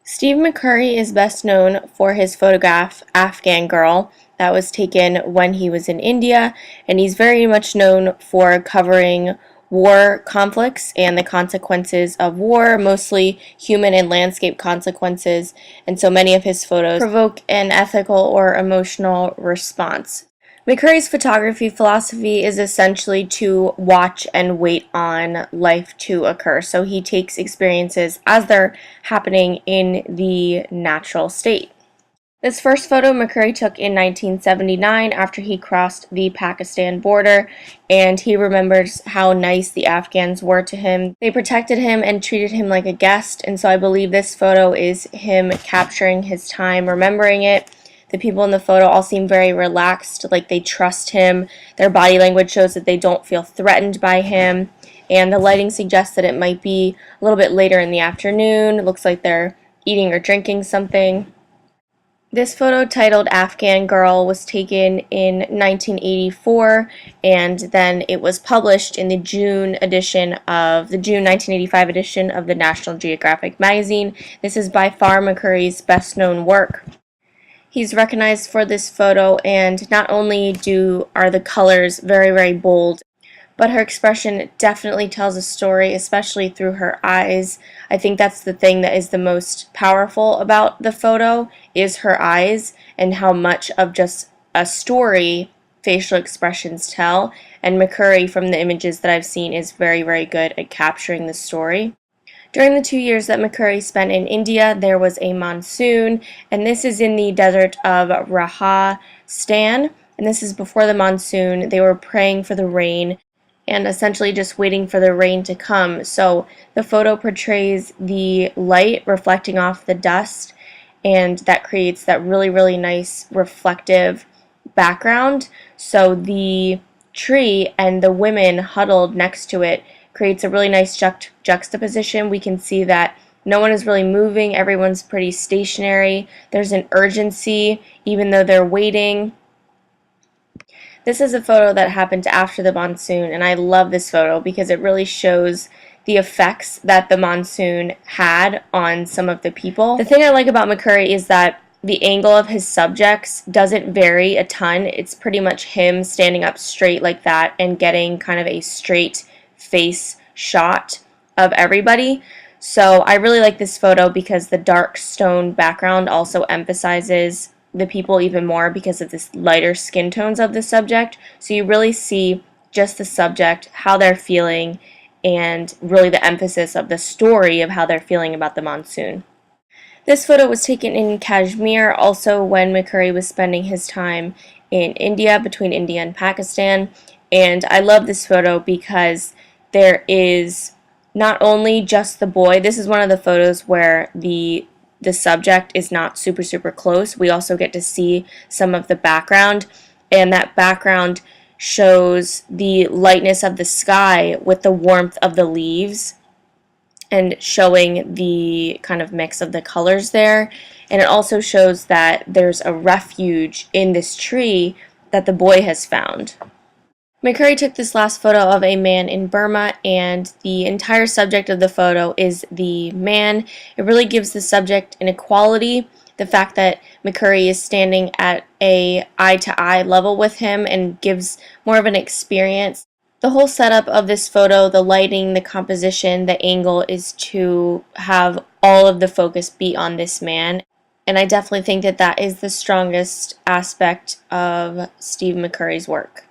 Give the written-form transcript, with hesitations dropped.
Steve McCurry is best known for his photograph Afghan Girl that was taken when he was in India, and he's very much known for covering war conflicts and the consequences of war, mostly human and landscape consequences, and so many of his photos provoke an ethical or emotional response. McCurry's photography philosophy is essentially to watch and wait on life to occur. So he takes experiences as they're happening in the natural state. This first photo McCurry took in 1979 after he crossed the Pakistan border, and he remembers how nice the Afghans were to him. They protected him and treated him like a guest, and so I believe this photo is him capturing his time, remembering it. The people in the photo all seem very relaxed, like they trust him. Their body language shows that they don't feel threatened by him. And the lighting suggests that it might be a little bit later in the afternoon. It looks like they're eating or drinking something. This photo, titled Afghan Girl, was taken in 1984, and then it was published in the June 1985 edition of the National Geographic magazine. This is by far McCurry's best known work. He's recognized for this photo, and not only are the colors very, very bold, but her expression definitely tells a story, especially through her eyes. I think that's the thing that is the most powerful about the photo, is her eyes and how much of just a story facial expressions tell. And McCurry, from the images that I've seen, is very, very good at capturing the story. During the 2 years that McCurry spent in India, there was a monsoon, and this is in the desert of Rajasthan, and this is before the monsoon. They were praying for the rain and essentially just waiting for the rain to come. So the photo portrays the light reflecting off the dust, and that creates that really, really nice reflective background. So the tree and the women huddled next to it creates a really nice juxtaposition. We can see that no one is really moving, everyone's pretty stationary. There's an urgency, even though they're waiting. This is a photo that happened after the monsoon, and I love this photo because it really shows the effects that the monsoon had on some of the people. The thing I like about McCurry is that the angle of his subjects doesn't vary a ton. It's pretty much him standing up straight like that and getting kind of a straight face shot of everybody. So I really like this photo because the dark stone background also emphasizes the people even more because of this lighter skin tones of the subject. So you really see just the subject, how they're feeling, and really the emphasis of the story of how they're feeling about the monsoon. This photo was taken in Kashmir, also when McCurry was spending his time in India, between India and Pakistan. And I love this photo because there is not only just the boy. This is one of the photos where the subject is not super close. We also get to see some of the background, and that background shows the lightness of the sky with the warmth of the leaves and showing the kind of mix of the colors there. And it also shows that there's a refuge in this tree that the boy has found. McCurry took this last photo of a man in Burma, and the entire subject of the photo is the man. It really gives the subject an equality, the fact that McCurry is standing at a eye-to-eye level with him and gives more of an experience. The whole setup of this photo, the lighting, the composition, the angle, is to have all of the focus be on this man. And I definitely think that that is the strongest aspect of Steve McCurry's work.